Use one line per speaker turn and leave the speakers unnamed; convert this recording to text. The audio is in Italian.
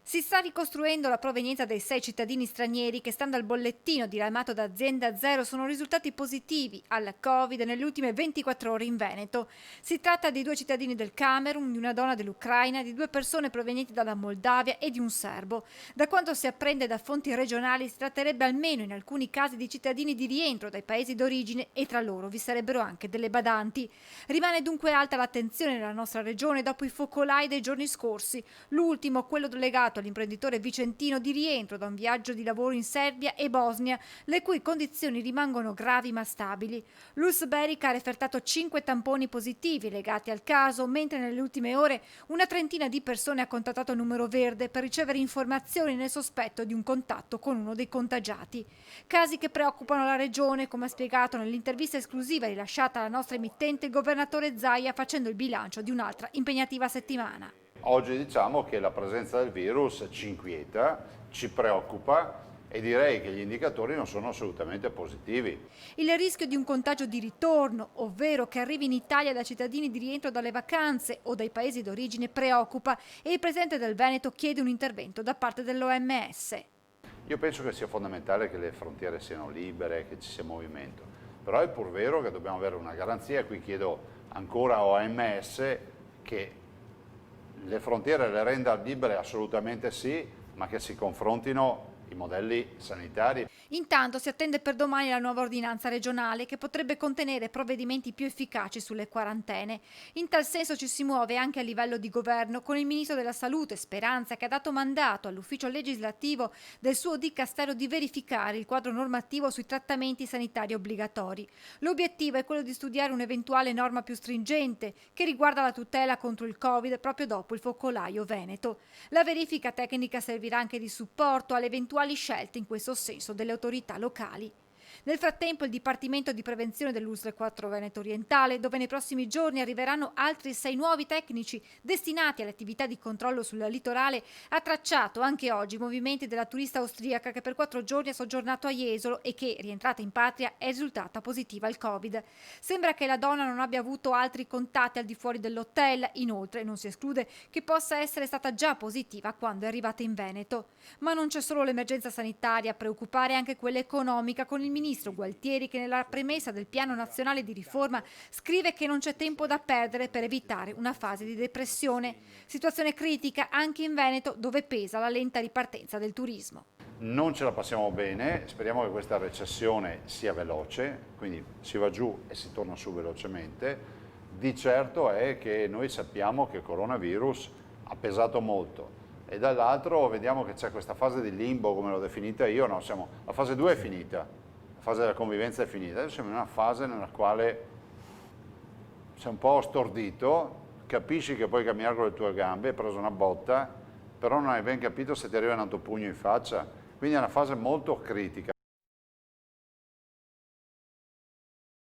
Si sta ricostruendo la provenienza dei 6 cittadini stranieri che, stando al bollettino diramato da Azienda Zero, sono risultati positivi al Covid nelle ultime 24 ore in Veneto. Si tratta di 2 cittadini del Camerun, di una donna dell'Ucraina, di 2 persone provenienti dalla Moldavia e di un serbo. Da quanto si apprende da fonti regionali, si tratterebbe almeno in alcuni casi di cittadini di rientro dai paesi d'origine e tra loro vi sarebbero anche delle badanti. Rimane dunque alta l'attenzione nella nostra regione dopo i focolai dei giorni scorsi. L'ultimo, quello legato all'imprenditore vicentino di rientro da un viaggio di lavoro in Serbia e Bosnia, le cui condizioni rimangono gravi ma stabili. L'Ulsberica ha refertato 5 tamponi positivi legati al caso, mentre nelle ultime ore una trentina di persone ha contattato il numero verde per ricevere informazioni nel sospetto di un contatto con uno dei contagiati. Casi che preoccupano la regione, come ha spiegato nell'intervista esclusiva rilasciata alla nostra emittente il governatore Zaia facendo il bilancio di un'altra impegnativa settimana.
Oggi diciamo che la presenza del virus ci inquieta, ci preoccupa e direi che gli indicatori non sono assolutamente positivi.
Il rischio di un contagio di ritorno, ovvero che arrivi in Italia da cittadini di rientro dalle vacanze o dai paesi d'origine, preoccupa e il presidente del Veneto chiede un intervento da parte dell'OMS.
Io penso che sia fondamentale che le frontiere siano libere, che ci sia movimento, però è pur vero che dobbiamo avere una garanzia, e qui chiedo ancora a OMS che le frontiere le renda libere assolutamente sì, ma che si confrontino i modelli sanitari.
Intanto si attende per domani la nuova ordinanza regionale che potrebbe contenere provvedimenti più efficaci sulle quarantene. In tal senso ci si muove anche a livello di governo con il ministro della Salute Speranza, che ha dato mandato all'ufficio legislativo del suo dicastero di verificare il quadro normativo sui trattamenti sanitari obbligatori. L'obiettivo è quello di studiare un'eventuale norma più stringente che riguarda la tutela contro il Covid proprio dopo il focolaio veneto. La verifica tecnica servirà anche di supporto alle eventuali scelte in questo senso delle autorità locali. Nel frattempo il Dipartimento di Prevenzione dell'USL 4 Veneto Orientale, dove nei prossimi giorni arriveranno altri 6 nuovi tecnici destinati alle attività di controllo sul litorale, ha tracciato anche oggi i movimenti della turista austriaca che per 4 giorni ha soggiornato a Jesolo e che, rientrata in patria, è risultata positiva al Covid. Sembra che la donna non abbia avuto altri contatti al di fuori dell'hotel, inoltre non si esclude che possa essere stata già positiva quando è arrivata in Veneto. Ma non c'è solo l'emergenza sanitaria a preoccupare, anche quella economica, con il ministro Gualtieri che nella premessa del piano nazionale di riforma scrive che non c'è tempo da perdere per evitare una fase di depressione. Situazione critica anche in Veneto, dove pesa la lenta ripartenza del turismo.
Non ce la passiamo bene, speriamo che questa recessione sia veloce, quindi si va giù e si torna su velocemente. Di certo è che noi sappiamo che il coronavirus ha pesato molto e dall'altro vediamo che c'è questa fase di limbo, come l'ho definita io, no? La fase 2 è finita, la fase della convivenza è finita, adesso siamo in una fase nella quale sei un po' stordito, capisci che puoi camminare con le tue gambe, hai preso una botta, però non hai ben capito se ti arriva un altro pugno in faccia, quindi è una fase molto critica.